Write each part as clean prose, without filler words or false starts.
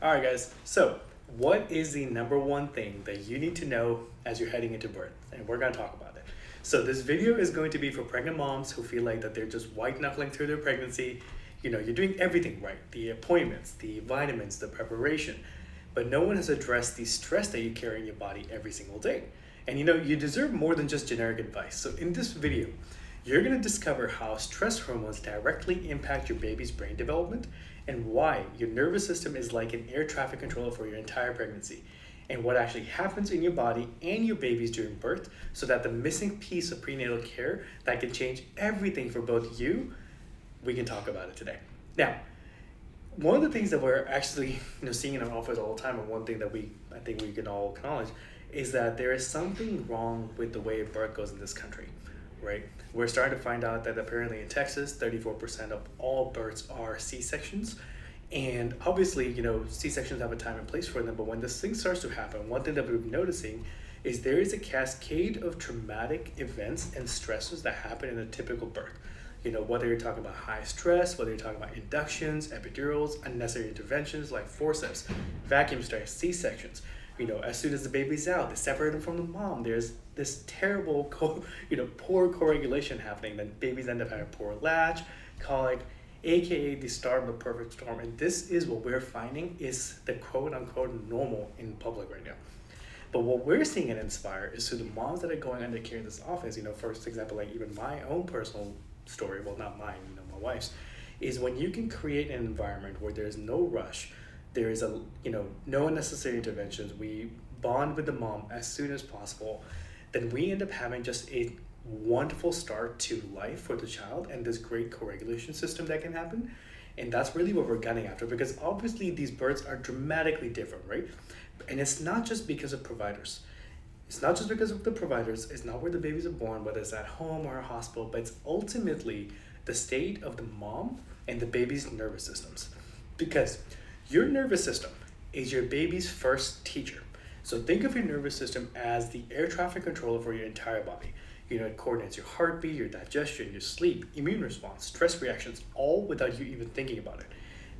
All right, guys. So, what is the number one thing that you need to know as you're heading into birth? And we're going to talk about it. So, this video is going to be for pregnant moms who feel like that they're just white knuckling through their pregnancy. You know, you're doing everything right, the appointments, the vitamins, the preparation, but no one has addressed the stress that you carry in your body every single day. And you deserve more than just generic advice. So, in this video, you're going to discover how stress hormones directly impact your baby's brain development and why your nervous system is like an air traffic controller for your entire pregnancy, and what actually happens in your body and your babies during birth so that the missing piece of prenatal care that can change everything for both you, we can talk about it today. Now, one of the things that we're actually seeing in our office all the time, and one thing that I think we can all acknowledge, is that there is something wrong with the way birth goes in this country, right? We're starting to find out that apparently in Texas, 34% of all births are C-sections. And obviously, C-sections have a time and place for them, but when this thing starts to happen, one thing that we're noticing is there is a cascade of traumatic events and stresses that happen in a typical birth. Whether you're talking about high stress, whether you're talking about inductions, epidurals, unnecessary interventions like forceps, vacuum strikes, C-sections. As soon as the baby's out, they separate them from the mom. There's this terrible, poor co-regulation happening. Then babies end up having poor latch, colic, aka the start of the perfect storm. And this is what we're finding is the quote-unquote normal in public right now. But what we're seeing at Inspire is to the moms that are going under care in this office. For example, like even my own personal story, well, not mine, my wife's, is when you can create an environment where there's no rush, there is no unnecessary interventions, we bond with the mom as soon as possible, then we end up having just a wonderful start to life for the child and this great co-regulation system that can happen. And that's really what we're gunning after, because obviously these births are dramatically different, right? And it's not just because of providers. It's not just because of the providers. It's not where the babies are born, whether it's at home or a hospital, but it's ultimately the state of the mom and the baby's nervous systems. Because your nervous system is your baby's first teacher. So think of your nervous system as the air traffic controller for your entire body. It coordinates your heartbeat, your digestion, your sleep, immune response, stress reactions, all without you even thinking about it.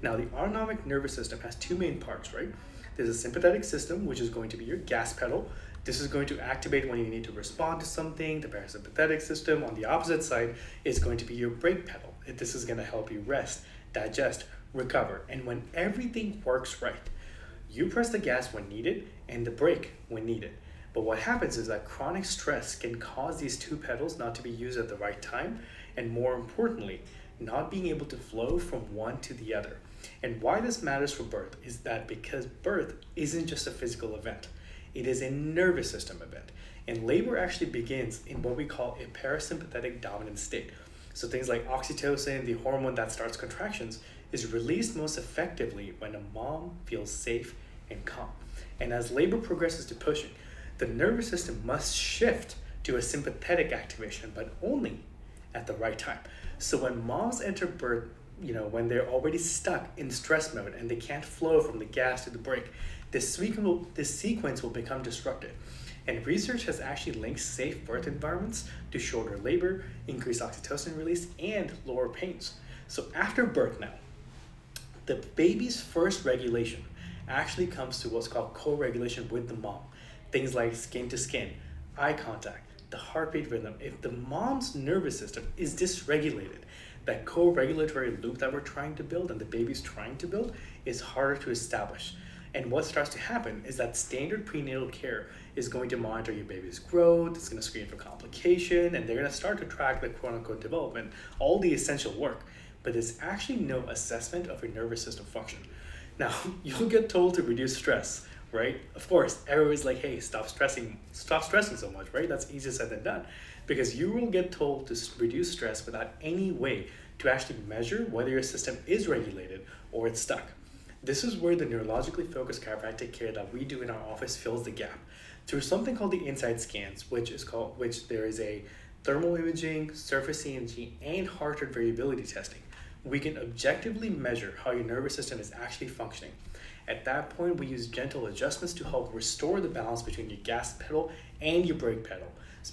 Now, the autonomic nervous system has two main parts, right? There's a sympathetic system, which is going to be your gas pedal. This is going to activate when you need to respond to something. The parasympathetic system, on the opposite side, is going to be your brake pedal. This is going to help you rest, digest, recover. And when everything works right, you press the gas when needed and the brake when needed. But what happens is that chronic stress can cause these two pedals not to be used at the right time, and more importantly, not being able to flow from one to the other. And why this matters for birth is that because birth isn't just a physical event, it is a nervous system event. And labor actually begins in what we call a parasympathetic dominant state. So things like oxytocin, the hormone that starts contractions, is released most effectively when a mom feels safe and calm. And as labor progresses to pushing, the nervous system must shift to a sympathetic activation, but only at the right time. So when moms enter birth, when they're already stuck in stress mode and they can't flow from the gas to the brake, this sequence will become disrupted. And research has actually linked safe birth environments to shorter labor, increased oxytocin release, and lower pains. So after birth now, the baby's first regulation actually comes to what's called co-regulation with the mom. Things like skin to skin, eye contact, the heartbeat rhythm. If the mom's nervous system is dysregulated, that co-regulatory loop that we're trying to build and the baby's trying to build is harder to establish. And what starts to happen is that standard prenatal care is going to monitor your baby's growth, it's going to screen for complication, and they're going to start to track the quote-unquote development, all the essential work. But there's actually no assessment of your nervous system function. Now, you'll get told to reduce stress, right? Of course, everybody's like, hey, stop stressing so much, right? That's easier said than done, because you will get told to reduce stress without any way to actually measure whether your system is regulated or it's stuck. This is where the neurologically focused chiropractic care that we do in our office fills the gap through something called the Insight Scans, which there is a thermal imaging, surface EMG, and heart rate variability testing. We can objectively measure how your nervous system is actually functioning. At that point, we use gentle adjustments to help restore the balance between your gas pedal and your brake pedal.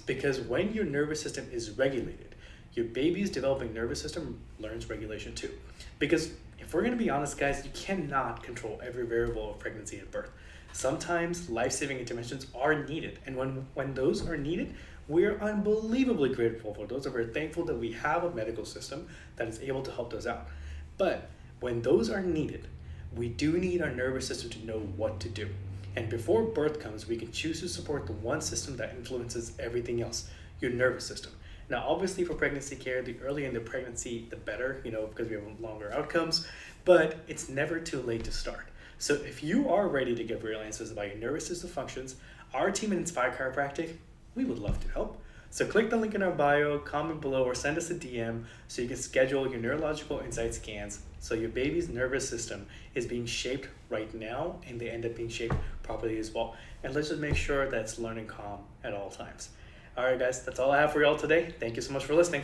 Because when your nervous system is regulated, your baby's developing nervous system learns regulation too. Because If we're going to be honest, guys, you cannot control every variable of pregnancy and birth. Sometimes life-saving interventions are needed, and when those are needed, we're unbelievably grateful for those, and we're thankful that we have a medical system that is able to help those out. But when those are needed, we do need our nervous system to know what to do. And before birth comes, we can choose to support the one system that influences everything else, your nervous system. Now, obviously for pregnancy care, the earlier in the pregnancy, the better, because we have longer outcomes, but it's never too late to start. So if you are ready to get real answers about your nervous system functions, our team at Inspire Chiropractic, we would love to help. So click the link in our bio, comment below, or send us a DM so you can schedule your neurological insight scans so your baby's nervous system is being shaped right now and they end up being shaped properly as well. And let's just make sure that it's learning calm at all times. All right, guys, that's all I have for y'all today. Thank you so much for listening.